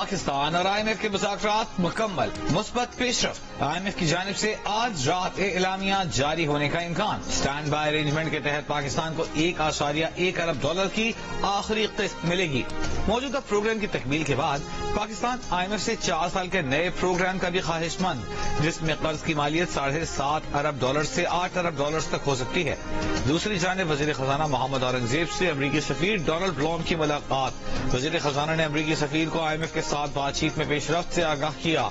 پاکستان اور IMF کے مذاکرات مکمل، مثبت پیش رفت۔ IMF کی جانب سے آج رات اعلامیہ جاری ہونے کا امکان۔ اسٹینڈ بائی ارینجمنٹ کے تحت پاکستان کو $1.1 ارب کی آخری قسط ملے گی۔ موجودہ پروگرام کی تکمیل کے بعد پاکستان IMF سے 4 سال کے نئے پروگرام کا بھی خواہش مند، جس میں قرض کی مالیت $7.5 ارب سے $8 ارب تک ہو سکتی ہے۔ دوسری جانب وزیر خزانہ محمد اورنگزیب سے امریکی سفیر ڈونلڈ بلوم کی ملاقات۔ وزیر خزانہ نے امریکی سفیر کو IMF کے ساتھ بات چیت میں پیش رفت سے آگاہ کیا۔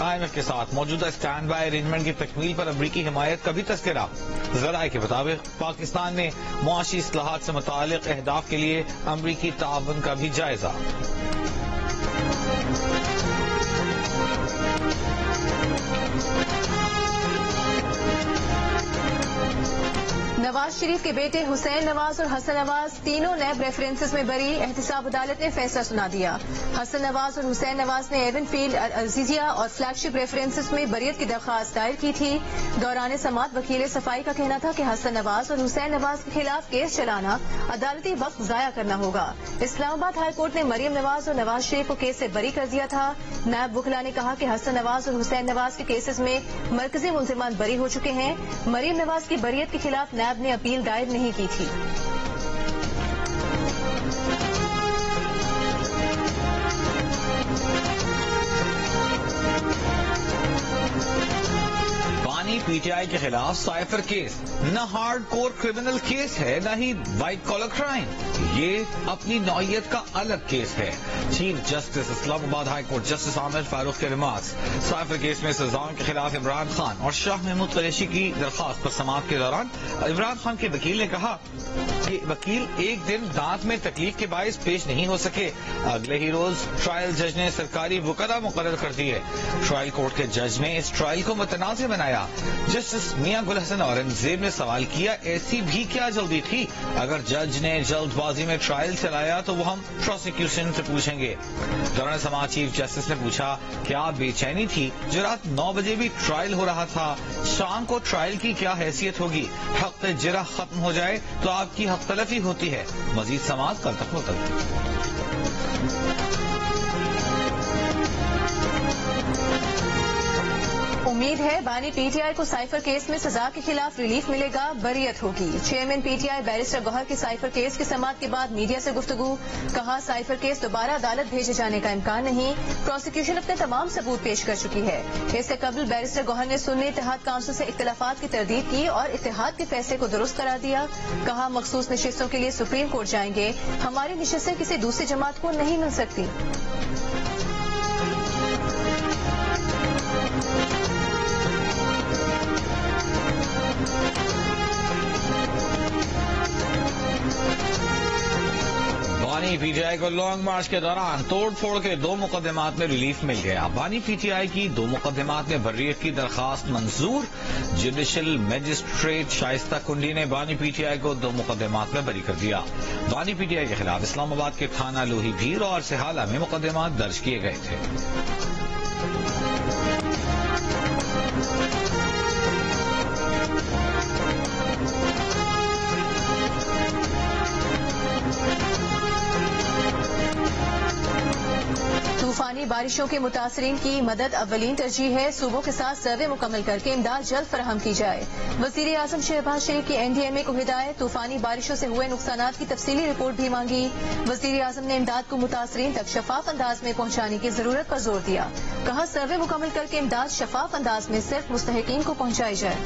IMF کے ساتھ موجودہ اسٹینڈ بائی ارینجمنٹ کی تکمیل پر امریکی حمایت کا بھی تذکرہ۔ ذرائع کے مطابق پاکستان میں معاشی اصلاحات سے متعلق اہداف کے لیے امریکی تعاون کا بھی جائزہ۔ نواز شریف کے بیٹے حسین نواز اور حسن نواز تینوں نیب ریفرنسز میں بری، احتساب عدالت نے فیصلہ سنا دیا۔ حسن نواز اور حسین نواز نے ایون فیلڈ العزیزیہ اور فلیگ شپ ریفرنسز میں بریت کی درخواست دائر کی تھی۔ دوران سماعت وکیل صفائی کا کہنا تھا کہ حسن نواز اور حسین نواز کے خلاف کیس چلانا عدالتی وقت ضائع کرنا ہوگا۔ اسلام آباد ہائی کورٹ نے مریم نواز اور نواز شریف کو کیس سے بری کر دیا تھا۔ نیب وکلا نے کہا کہ حسن نواز اور حسین نواز کے کیسز میں مرکزی ملزمان بری ہو چکے ہیں۔ مریم نواز کی بریت کے خلاف نیب نے اپیل دائر نہیں کی تھی۔ بانی PTI کے خلاف سائفر کیس نہ ہارڈ کور کرمنل کیس ہے نہ ہی وائٹ کالر کرائم، یہ اپنی نوعیت کا الگ کیس ہے۔ چیف جسٹس اسلام آباد ہائی کورٹ جسٹس عامر فاروق کے ریمارکس۔ سائفر کیس میں سزاؤں کے خلاف عمران خان اور شاہ محمود قریشی کی درخواست پر سماعت کے دوران عمران خان کے وکیل نے کہا کہ وکیل ایک دن دانت میں تکلیف کے باعث پیش نہیں ہو سکے، اگلے ہی روز ٹرائل جج نے سرکاری وکلا مقرر کر دیے۔ ٹرائل کورٹ کے جج نے اس ٹرائل کو متنازع بنایا۔ جسٹس میاں گل حسن اورنگزیب نے سوال کیا، ایسی بھی کیا جلدی تھی؟ اگر جج نے جلد بازی میں ٹرائل چلایا تو وہ ہم پروسیکیوشن سے پوچھیں گے۔ دوران سماعت چیف جسٹس نے پوچھا، کیا بے چینی تھی جو رات 9 بجے بھی ٹرائل ہو رہا تھا؟ شام کو ٹرائل کی کیا حیثیت ہوگی؟ حق جرح ختم ہو جائے تو آپ کی حق تلفی ہوتی ہے۔ مزید سماعت کل تک ملتوی۔ امید ہے بانی PTI کو سائفر کیس میں سزا کے خلاف ریلیف ملے گا، بریت ہوگی۔ چیئرمین PTI بیرسٹر گوہر کی سائفر کیس کی سماعت کے بعد میڈیا سے گفتگو، کہا سائفر کیس دوبارہ عدالت بھیجے جانے کا امکان نہیں، پروسیکیوشن اپنے تمام ثبوت پیش کر چکی ہے۔ اس سے قبل بیرسٹر گوہر نے سنی اتحاد کونسل سے اختلافات کی تردید کی اور اتحاد کے فیصلے کو درست قرار دیا، کہا مخصوص نشستوں کے لیے سپریم کورٹ جائیں گے، ہماری نشستیں کسی دوسری جماعت کو نہیں مل سکتی۔ بانی PTI کو لانگ مارچ کے دوران توڑ پھوڑ کے 2 مقدمات میں ریلیف مل گیا۔ بانی PTI کی 2 مقدمات میں بریت کی درخواست منظور۔ جوڈیشل میجسٹریٹ شائستہ کنڈی نے بانی PTI کو 2 مقدمات میں بری کر دیا۔ بانی PTI کے خلاف اسلام آباد کے تھانہ لوہی بھیر اور سہالہ میں مقدمات درج کیے گئے تھے۔ طوفانی بارشوں کے متاثرین کی مدد اولین ترجیح ہے، صوبوں کے ساتھ سروے مکمل کر کے امداد جلد فراہم کی جائے۔ وزیر اعظم شہباز شریف کی NDMA کو ہدایت، طوفانی بارشوں سے ہوئے نقصانات کی تفصیلی رپورٹ بھی مانگی۔ وزیر اعظم نے امداد کو متاثرین تک شفاف انداز میں پہنچانے کی ضرورت پر زور دیا، کہا سروے مکمل کر کے امداد شفاف انداز میں صرف مستحقین کو پہنچائی جائے۔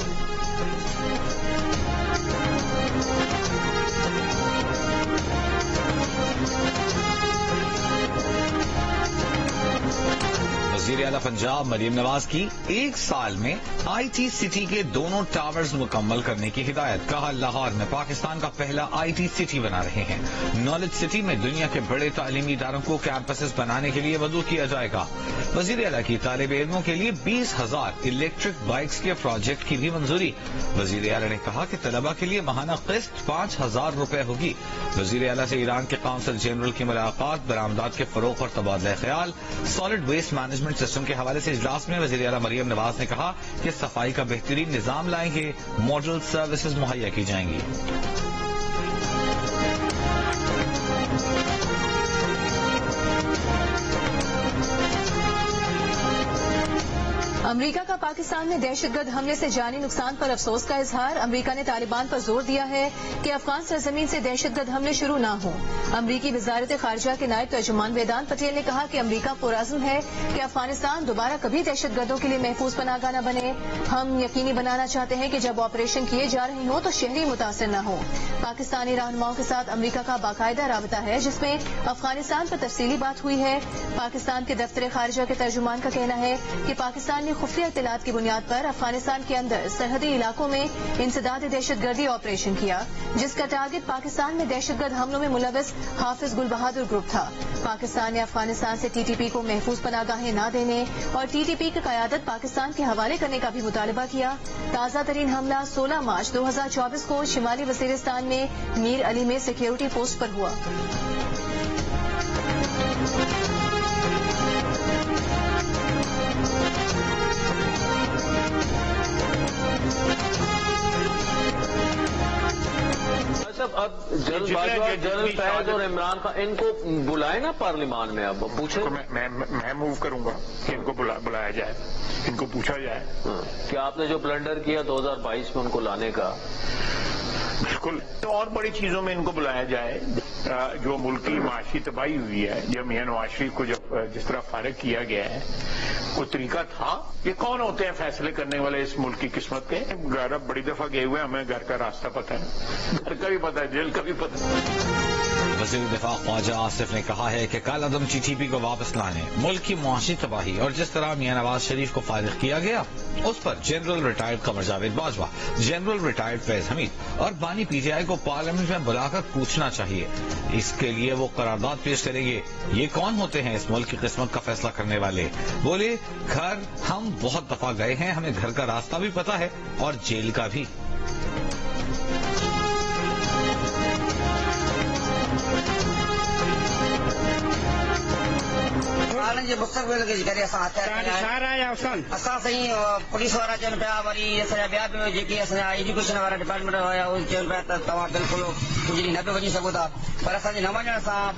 وزیر اعلیٰ پنجاب مریم نواز کی 1 سال میں IT سٹی کے دونوں ٹاورز مکمل کرنے کی ہدایت، کہا لاہور میں پاکستان کا پہلا IT سٹی بنا رہے ہیں۔ نالج سٹی میں دنیا کے بڑے تعلیمی اداروں کو کیمپسز بنانے کے لیے مدعو کیا جائے گا۔ وزیر اعلیٰ کی طالب علموں کے لیے 20,000 الیکٹرک بائکس کے پروجیکٹ کی بھی منظوری۔ وزیر اعلیٰ نے کہا کہ طلبہ کے لیے ماہانہ قسط 5,000 روپے ہوگی۔ وزیر اعلیٰ سے ایران کے قونصل جنرل کی ملاقات، برآمدات کے فروغ اور تبادلہ خیال۔ سالڈ ویسٹ مینجمنٹ سسٹم کے حوالے سے اجلاس میں وزیر اعلیٰ مریم نواز نے کہا کہ صفائی کا بہترین نظام لائیں گے، ماڈل سروسز مہیا کی جائیں گی۔ امریکہ کا پاکستان میں دہشت گرد حملے سے جانی نقصان پر افسوس کا اظہار. امریکہ نے طالبان پر زور دیا ہے کہ افغان سرزمین سے دہشت گرد حملے شروع نہ ہوں. امریکی وزارت خارجہ کے نائب ترجمان ویدانت پٹیل نے کہا کہ امریکہ پرعزم ہے کہ افغانستان دوبارہ کبھی دہشت گردوں کے لیے محفوظ پناہ گاہ نہ بنے. ہم یقینی بنانا چاہتے ہیں کہ جب آپریشن کیے جا رہے ہوں تو شہری متاثر نہ ہوں. پاکستانی رہنماؤں کے ساتھ امریکہ کا باقاعدہ رابطہ ہے جس میں افغانستان پر تفصیلی بات ہوئی ہے. پاکستان کے دفتر خارجہ کے ترجمان کا کہنا ہے کہ پاکستان نے خفیہ اطلاعات کی بنیاد پر افغانستان کے اندر سرحدی علاقوں میں انسداد دہشت گردی آپریشن کیا جس کا ٹارگٹ پاکستان میں دہشت گرد حملوں میں ملوث حافظ گل بہادر گروپ تھا. پاکستان نے افغانستان سے ٹی ٹی پی کو محفوظ پناہ گاہیں نہ دینے اور ٹی ٹی پی کی قیادت پاکستان کے حوالے کرنے کا بھی مطالبہ کیا. تازہ ترین حملہ 16 مارچ 2024 کو شمالی وزیرستان میں میر علی میں سیکیورٹی پوسٹ پر ہوا. اب جنرل فیض اور عمران خان ان کو بلائے نا پارلیمان میں. اب پوچھیں میں موو کروں گا کہ ان کو بلایا جائے, ان کو پوچھا جائے کہ آپ نے جو بلنڈر کیا 2022 میں ان کو لانے کا. بالکل, تو اور بڑی چیزوں میں ان کو بلایا جائے. جو ملک کی معاشی تباہی ہوئی ہے, جب میاں نواز شریف کو جس طرح فارغ کیا گیا ہے, کوئی طریقہ تھا؟ یہ کون ہوتے ہیں فیصلے کرنے والے اس ملک کی قسمت کے؟ گھر بڑی دفعہ گئے ہوئے, ہمیں گھر کا راستہ پتہ ہے, گھر کا بھی پتہ ہے, جیل کا بھی پتہ ہے. وزیر دفاع خواجہ آصف نے کہا ہے کہ کال عدم ٹی ٹی پی کو واپس لانے, ملک کی معاشی تباہی اور جس طرح میاں نواز شریف کو فارغ کیا گیا اس پر general retired Qamar Javed Bajwa, general retired Faiz Hameed اور بانی پی ٹی آئی کو پارلیمنٹ میں بلا کر پوچھنا چاہیے. اس کے لیے وہ قرارداد پیش کریں گے. یہ کون ہوتے ہیں اس ملک کی قسمت کا فیصلہ کرنے والے؟ بولے گھر ہم بہت دفعہ گئے ہیں, ہمیں گھر کا راستہ بھی پتا ہے اور جیل کا بھی. جی مستقبل کے ذریعے اساں صحیح پولیس والا چن پیا, وری بیا بھی ایجوکیشن والا ڈپارٹمنٹ ہوا چن پیا تو تمام بالکل کچھ نہ پہ وجی سکو تھا, پر اصل نہ وجن سے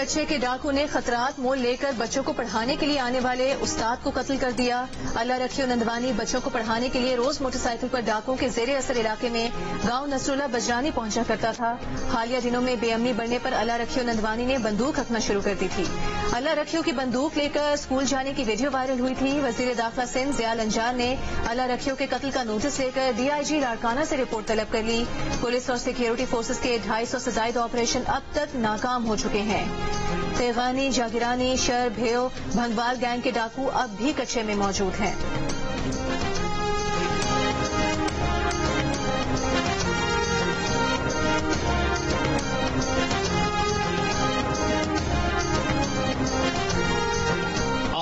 کچھے کے ڈاکو نے خطرات مول لے کر بچوں کو پڑھانے کے لیے آنے والے استاد کو قتل کر دیا. اللہ رکھیو نندوانی بچوں کو پڑھانے کے لیے روز موٹر سائیکل پر ڈاکوں کے زیر اثر علاقے میں گاؤں نصراللہ بجرانی پہنچا کرتا تھا. حالیہ دنوں میں بے امنی بڑھنے پر اللہ رکھیو نندوانی نے بندوق رکھنا شروع کر دی تھی. اللہ رکھیو کی بندوق لے کر اسکول جانے کی ویڈیو وائرل ہوئی تھی. وزیر داخلہ سندھ ضیاء الانجار نے اللہ رکھیو کے قتل کا نوٹس لے کر ڈی آئی جی لاڑکانہ سے رپورٹ طلب کر لی. پولیس اور سیکیورٹی فورسز کے 250 سے زائد آپریشن اب تک ناکام ہو چکے ہیں. تیغانی, جاگرانی, شر, بھیو, بھنگوال گینگ کے ڈاکو اب بھی کچھے میں موجود ہیں.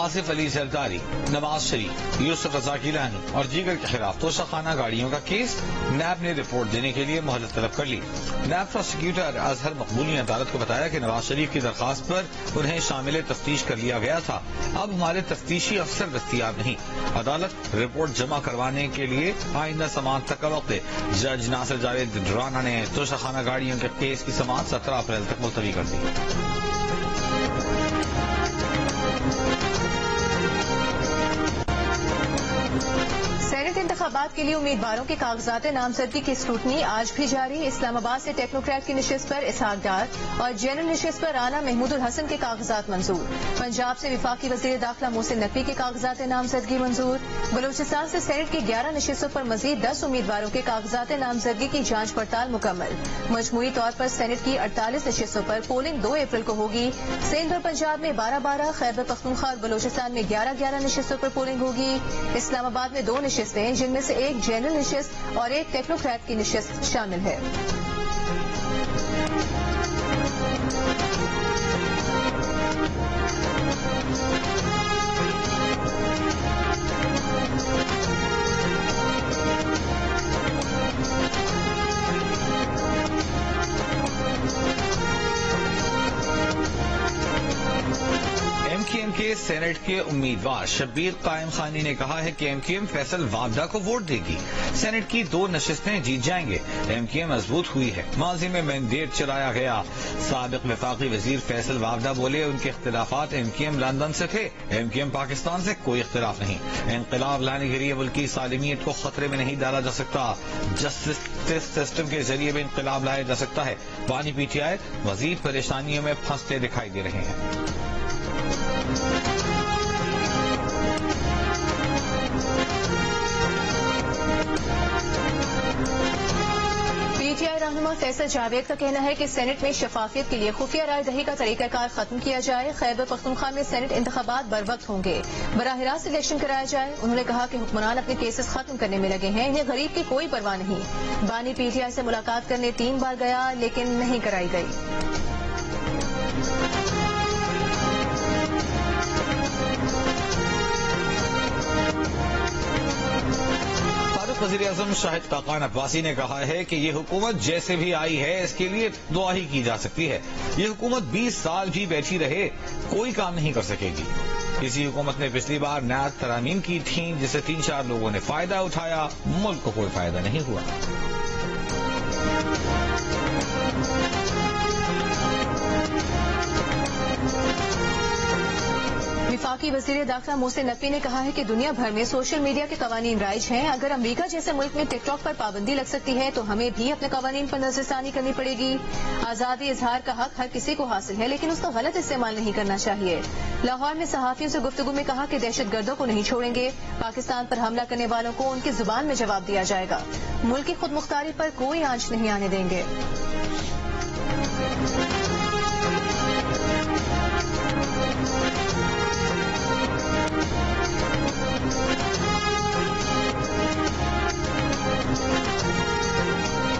آصف علی زرداری, نواز شریف, یوسف رضا گیلانی اور دیگر کے خلاف توشہ خانہ گاڑیوں کا کیس. نیب نے رپورٹ دینے کے لیے مہلت طلب کر لی. نیب پروسیکیوٹر اظہر مقبول نے عدالت کو بتایا کہ نواز شریف کی درخواست پر انہیں شامل تفتیش کر لیا گیا تھا. اب ہمارے تفتیشی افسر دستیاب نہیں. عدالت رپورٹ جمع کروانے کے لیے آئندہ سماعت تک کا وقت. جج ناصر جاوید رانا نے توشہ خانہ گاڑیوں کے کیس کی سماعت 17 اپریل تک ملتوی کر دی. انتخابات کے لیے امیدواروں کے کاغذات نامزدگی کی اسکروٹنی آج بھی جاری. اسلام آباد سے ٹیکنوکریٹ کی نشست پر اسحاق ڈار اور جنرل نشست پر رانا محمود الحسن کے کاغذات منظور. پنجاب سے وفاقی وزیر داخلہ محسن نقوی کے کاغذات نامزدگی منظور. بلوچستان سے سینٹ کی 11 نشستوں پر مزید 10 امیدواروں کے کاغذات نامزدگی کی جانچ پڑتال مکمل. مجموعی طور پر سینٹ کی 48 نشستوں پر پولنگ 2 اپریل کو ہوگی. سندھ اور پنجاب میں 12-12, خیبر پختونخوا اور بلوچستان میں 11-11 نشستوں پر پولنگ ہوگی. اسلام آباد میں 2 نشستیں جن میں سے ایک جنرل نشست اور ایک ٹیکنوکریٹ کی نشست شامل ہے. سینٹ کے امیدوار شبیر قائم خانی نے کہا ہے کہ ایم کیو ایم فیصل وابدہ کو ووٹ دے گی، سینٹ کی 2 نشستیں جیت جائیں گے، ایم کیو ایم مضبوط ہوئی ہے، ماضی میں مینڈیٹ چلایا گیا۔ سابق وفاقی وزیر فیصل وابدہ بولے ان کے اختلافات ایم کیو ایم لندن سے تھے، ایم کیو ایم پاکستان سے کوئی اختلاف نہیں، انقلاب لانے کے لیے ملکی سالمیت کو خطرے میں نہیں ڈالا جا سکتا، جسٹس سسٹم کے ذریعے بھی انقلاب لایا جا سکتا ہے۔ بانی پی ٹی آئی مزید پریشانیوں میں پھنستے دکھائی دے رہے ہیں۔ پی ٹی آئی رہنما فیصل جاوید کا کہنا ہے کہ سینٹ میں شفافیت کے لیے خفیہ رائے دہی کا طریقہ کار ختم کیا جائے، خیبر پختونخوا میں سینٹ انتخابات بر وقت ہوں گے، براہ راست الیکشن کرایا جائے۔ انہوں نے کہا کہ حکمران اپنے کیسز ختم کرنے میں لگے ہیں، انہیں غریب کی کوئی پرواہ نہیں۔ بانی پی ٹی آئی سے ملاقات کرنے 3 بار گیا لیکن نہیں کرائی گئی۔ وزیر اعظم شاہد خاقان عباسی نے کہا ہے کہ یہ حکومت جیسے بھی آئی ہے اس کے لیے دعا ہی کی جا سکتی ہے، یہ حکومت 20 سال بھی بیٹھی رہے کوئی کام نہیں کر سکے گی۔ اسی حکومت نے پچھلی بار نیات ترامیم کی تھیں جس سے 3-4 لوگوں نے فائدہ اٹھایا، ملک کو کوئی فائدہ نہیں ہوا۔ وفاقی وزیر داخلہ محسن نقوی نے کہا ہے کہ دنیا بھر میں سوشل میڈیا کے قوانین رائج ہیں، اگر امریکہ جیسے ملک میں ٹک ٹاک پر پابندی لگ سکتی ہے تو ہمیں بھی اپنے قوانین پر نظر ثانی کرنی پڑے گی۔ آزادی اظہار کا حق ہر کسی کو حاصل ہے لیکن اس کا غلط استعمال نہیں کرنا چاہیے۔ لاہور میں صحافیوں سے گفتگو میں کہا کہ دہشت گردوں کو نہیں چھوڑیں گے، پاکستان پر حملہ کرنے والوں کو ان کی زبان میں جواب دیا جائے گا، ملک کی خود مختاری پر کوئی آنچ نہیں آنے دیں گے۔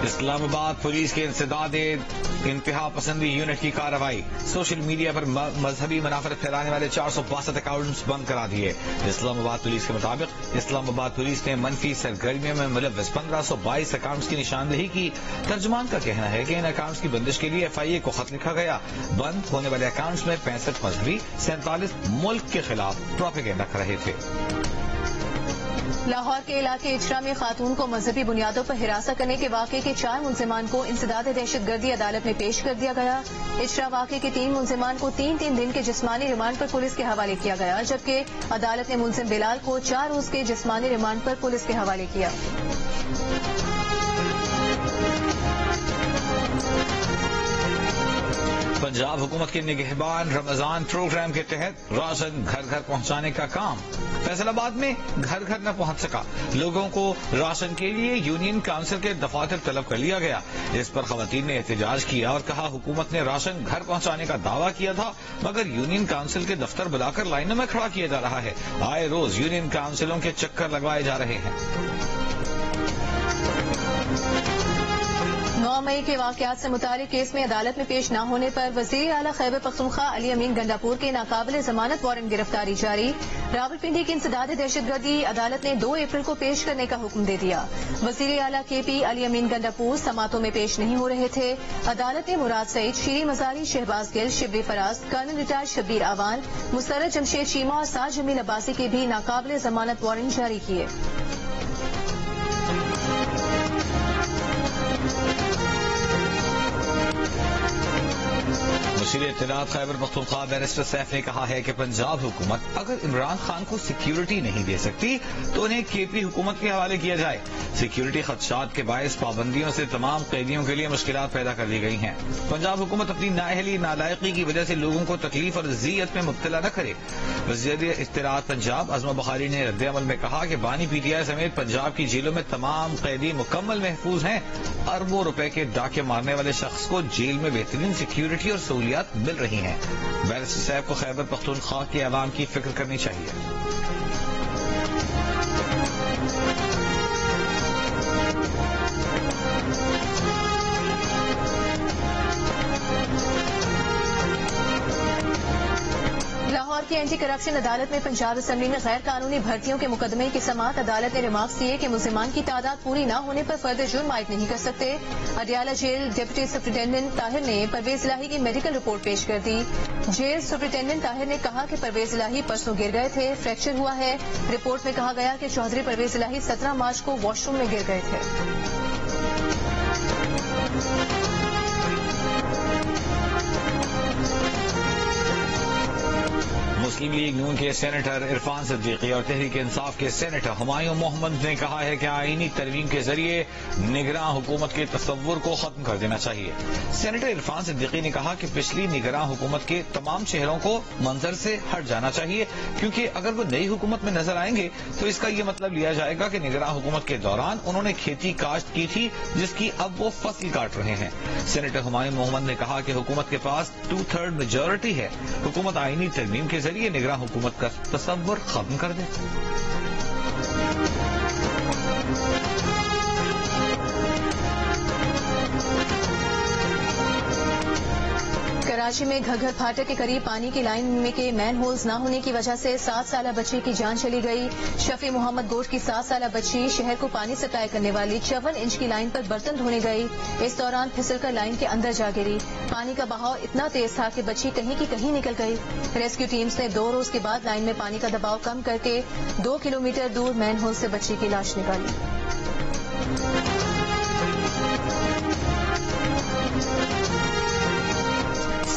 اسلام آباد پولیس کے انسداد انتہا پسندی یونٹ کی کارروائی، سوشل میڈیا پر مذہبی منافرت پھیلانے والے 462 اکاؤنٹس بند کرا دیے۔ اسلام آباد پولیس کے مطابق اسلام آباد پولیس نے منفی سرگرمیوں میں ملوث 1522 اکاؤنٹس کی نشاندہی کی۔ ترجمان کا کہنا ہے کہ ان اکاؤنٹس کی بندش کے لیے ایف آئی اے کو خط لکھا گیا۔ بند ہونے والے اکاؤنٹس میں 65 مذہبی، 47 ملک کے خلاف پروپیگنڈا کر رہے تھے۔ لاہور کے علاقے اچرا میں خاتون کو مذہبی بنیادوں پر ہراساں کرنے کے واقعے کے 4 ملزمان کو انسداد دہشت گردی عدالت میں پیش کر دیا گیا۔ اچرا واقعے کے 3 ملزمان کو 3 دن کے جسمانی ریمانڈ پر پولیس کے حوالے کیا گیا، جبکہ عدالت نے ملزم بلال کو 4 روز کے جسمانی ریمانڈ پر پولیس کے حوالے کیا۔ پنجاب حکومت کے نگہبان رمضان پروگرام کے تحت راشن گھر گھر پہنچانے کا کام، فیصل آباد میں گھر گھر نہ پہنچ سکا، لوگوں کو راشن کے لیے یونین کونسل کے دفاتر طلب کر لیا گیا۔ اس پر خواتین نے احتجاج کیا اور کہا حکومت نے راشن گھر پہنچانے کا دعویٰ کیا تھا مگر یونین کونسل کے دفتر بلا کر لائنوں میں کھڑا کیا جا رہا ہے، آئے روز یونین کونسلوں کے چکر لگوائے جا رہے ہیں۔ 9 مئی کے واقعات سے متعلق کیس میں عدالت میں پیش نہ ہونے پر وزیر اعلیٰ خیبر پختونخوا علی امین گنڈاپور کے ناقابل ضمانت وارنٹ گرفتاری جاری۔ راولپنڈی کی انسداد دہشت گردی عدالت نے 2 اپریل کو پیش کرنے کا حکم دے دیا۔ وزیر اعلیٰ کے پی علی امین گنڈاپور سماعتوں میں پیش نہیں ہو رہے تھے۔ عدالت نے مراد سعید، شیریں مزاری، شہباز گل، شبلی فراز، کرنل ریٹائر شبیر آوان، مسرت جمشید چیمہ اور سعد جمیل عباسی کے بھی ناقابل ضمانت وارنٹ جاری کیے۔ وزیر اطلاعات خیبر پختونخوا بیرسٹر سیف نے کہا ہے کہ پنجاب حکومت اگر عمران خان کو سیکیورٹی نہیں دے سکتی تو انہیں کے پی حکومت کے حوالے کیا جائے۔ سیکیورٹی خدشات کے باعث پابندیوں سے تمام قیدیوں کے لیے مشکلات پیدا کر دی گئی ہیں۔ پنجاب حکومت اپنی نااہلی نالائقی کی وجہ سے لوگوں کو تکلیف اور اذیت میں مبتلا نہ کرے۔ وزیر اطلاعات پنجاب عظمہ بخاری نے رد عمل میں کہا کہ بانی پی ٹی آئی سمیت پنجاب کی جیلوں میں تمام قیدی مکمل محفوظ ہیں۔ اربوں روپے کے ڈاکے مارنے والے شخص کو جیل میں بہترین سیکیورٹی اور سہولیات مل رہی ہیں۔ بیرسٹر صاحب کو خیبر پختونخوا کے عوام کی فکر کرنی چاہیے۔ لاہور کے اینٹی کرپشن عدالت میں پنجاب اسمبلی میں غیر قانونی بھرتیوں کے مقدمے کی سماعت عدالت نے ریمارکس دیے کہ ملزمان کی تعداد پوری نہ ہونے پر فرد جرم عائد نہیں کر سکتے. اڈیالہ جیل ڈپٹی سپرنٹینڈنٹ طاہر نے پرویز الہی کی میڈیکل رپورٹ پیش کر دی. جیل سپرنٹینڈنٹ طاہر نے کہا کہ پرویز الہی پرسوں گر گئے تھے, فریکچر ہوا ہے. رپورٹ میں کہا گیا کہ چودھری پرویز الہی 17 مارچ کو واش روم میں گر گئے تھے. مسلم لیگ نون کے سینیٹر عرفان صدیقی اور تحریک انصاف کے سینیٹر ہمایوں محمد نے کہا ہے کہ آئینی ترمیم کے ذریعے نگراں حکومت کے تصور کو ختم کر دینا چاہیے. سینیٹر عرفان صدیقی نے کہا کہ پچھلی نگراں حکومت کے تمام چہروں کو منظر سے ہٹ جانا چاہیے, کیونکہ اگر وہ نئی حکومت میں نظر آئیں گے تو اس کا یہ مطلب لیا جائے گا کہ نگراں حکومت کے دوران انہوں نے کھیتی کاشت کی تھی جس کی اب وہ فصل کاٹ رہے ہیں. سینیٹر ہمایوں محمد نے کہا کہ حکومت کے پاس 2/3 میجورٹی ہے. حکومت آئینی ترمیم کے ذریعے نگراں حکومت کا تصور ختم کر دے. کراچی میں گھگھر پھاٹک کے قریب پانی کی لائن میں کے مین ہولز نہ ہونے کی وجہ سے 7 سالہ بچی کی جان چلی گئی. شفیع محمد گوش کی 7 سالہ بچی شہر کو پانی سپلائی کرنے والی 54 انچ کی لائن پر برتن دھونے گئی. اس دوران پھسل کر لائن کے اندر جا گری. پانی کا بہاؤ اتنا تیز تھا کہ بچی کہیں کی کہیں نکل گئی. ریسکیو ٹیمز نے 2 روز کے بعد لائن میں پانی کا دباؤ کم کر کے 2 کلومیٹر دور مین ہول سے بچی کی لاش نکالی.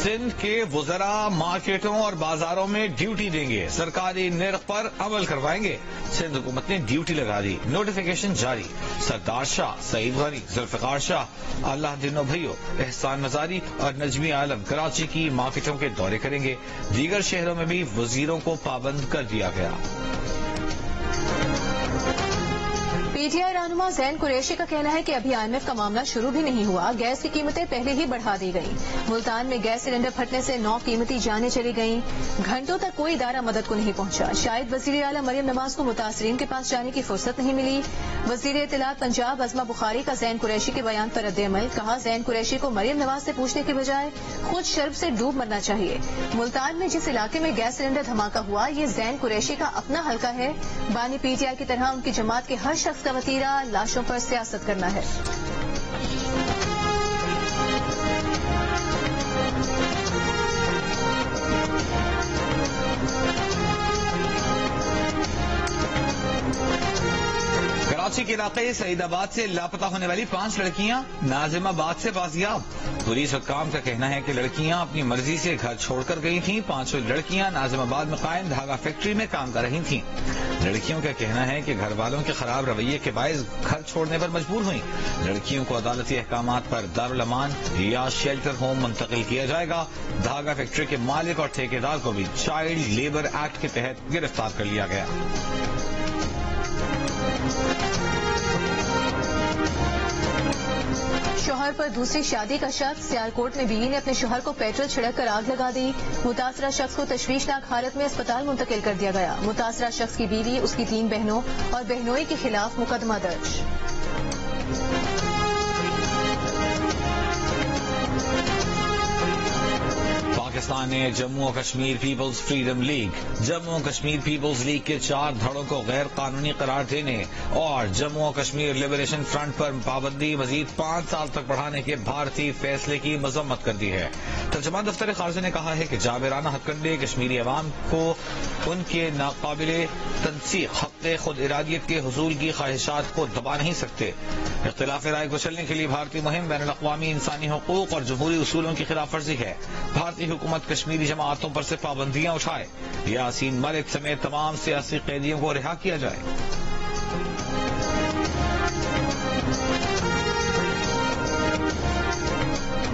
سندھ کے وزراء مارکیٹوں اور بازاروں میں ڈیوٹی دیں گے, سرکاری نرخ پر عمل کروائیں گے. سندھ حکومت نے ڈیوٹی لگا دی, نوٹیفیکیشن جاری. سردار شاہ, سعید غنی, ذوالفقار شاہ, اللہ دنو بھائیو, احسان مزاری اور نجمی عالم کراچی کی مارکیٹوں کے دورے کریں گے. دیگر شہروں میں بھی وزیروں کو پابند کر دیا گیا. پی ٹی آئی رہنما زین قریشی کا کہنا ہے کہ ابھی IMF کا معاملہ شروع بھی نہیں ہوا, گیس کی قیمتیں پہلے ہی بڑھا دی گئیں. ملتان میں گیس سلنڈر پھٹنے سے 9 قیمتی جانیں چلی گئیں. گھنٹوں تک کوئی ادارہ مدد کو نہیں پہنچا. شاید وزیر اعلیٰ مریم نواز کو متاثرین کے پاس جانے کی فرصت نہیں ملی. وزیر اطلاعات پنجاب عظمہ بخاری کا زین قریشی کے بیان پر رد عمل. کہا زین قریشی کو مریم نواز سے پوچھنے کے بجائے خود شرم سے ڈوب مرنا چاہیے. ملتان میں جس علاقے میں گیس سلنڈر دھماکہ ہوا یہ زین قریشی کا اپنا حلقہ ہے. بانی پی ٹی آئی کی طرح ان کی جماعت کے ہر شخص کا وتیرہ لاشوں پر سیاست کرنا ہے. کراچی کے علاقے سعید آباد سے لاپتہ ہونے والی 5 لڑکیاں ناظم آباد سے بازیاب. پولیس حکام کا کہنا ہے کہ لڑکیاں اپنی مرضی سے گھر چھوڑ کر گئی تھیں. 5 لڑکیاں ناظم آباد میں قائم دھاگا فیکٹری میں کام کر رہی تھیں. لڑکیوں کا کہنا ہے کہ گھر والوں کے خراب رویے کے باعث گھر چھوڑنے پر مجبور ہوئیں. لڑکیوں کو عدالتی احکامات پر دارالامان یا شیلٹر ہوم منتقل کیا جائے گا. دھاگا فیکٹری کے مالک اور ٹھیکیدار کو بھی چائلڈ لیبر ایکٹ کے تحت گرفتار کر لیا گیا. شوہر پر دوسری شادی کا شک. سیالکوٹ میں بیوی نے اپنے شوہر کو پیٹرول چھڑک کر آگ لگا دی. متاثرہ شخص کو تشویشناک حالت میں اسپتال منتقل کر دیا گیا. متاثرہ شخص کی بیوی, اس کی 3 بہنوں اور بہنوئی کے خلاف مقدمہ درج. پاکستان نے جموں و Kashmir people's freedom league, Jammu و کشمیر پیپلز لیگ کے 4 دھڑوں کو غیر قانونی قرار دینے اور جموں و کشمیر لبریشن فرنٹ پر پابندی مزید 5 سال تک بڑھانے کے بھارتی فیصلے کی مذمت کر دی ہے. ترجمان دفتر خارجہ نے کہا ہے کہ جابرانہ ہتھ کنڈے کشمیری عوام کو ان کے ناقابل تنسیق حق خود ارادیت کے حصول کی خواہشات کو دبا نہیں سکتے. اختلاف رائے کو چلنے کے لیے بھارتی مہم بین الاقوامی انسانی حقوق اور جمہوری اصولوں کی خلاف ورزی ہے. بھارتی حکومت کشمیری جماعتوں پر سے پابندیاں اٹھائے. یاسین ملک سمیت تمام سیاسی قیدیوں کو رہا کیا جائے.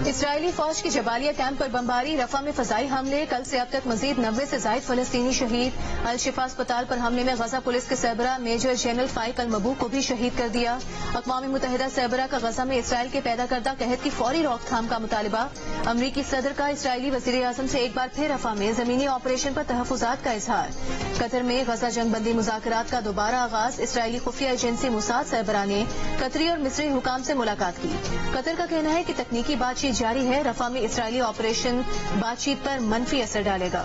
اسرائیلی فوج کی جبالیہ کیمپ پر بمباری. رفح میں فضائی حملے. کل سے اب تک مزید 90 سے زائد فلسطینی شہید. الشفا اسپتال پر حملے میں غزہ پولیس کے سربراہ میجر جنرل فائق المبوک کو بھی شہید کر دیا. اقوام متحدہ سربراہ کا غزہ میں اسرائیل کے پیدا کردہ قحط کی فوری روک تھام کا مطالبہ. امریکی صدر کا اسرائیلی وزیر اعظم سے ایک بار پھر رفح میں زمینی آپریشن پر تحفظات کا اظہار. قطر میں غزہ جنگ بندی مذاکرات کا دوبارہ آغاز. اسرائیلی خفیہ ایجنسی موساد سربراہ نے قطری اور مصری حکام سے ملاقات کی. قطر کا کہنا ہے کہ تکنیکی بات چیت جاری ہے. رفح میں اسرائیلی آپریشن بات چیت پر منفی اثر ڈالے گا.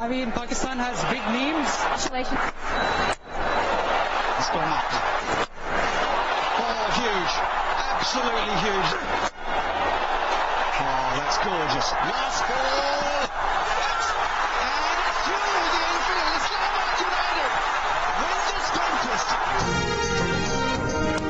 I mean, Pakistan has big names. It's gone up. Oh, huge. Absolutely huge. Oh, that's gorgeous. Last ball. And it's through the infield. Islamabad United win this contest.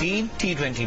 3 T20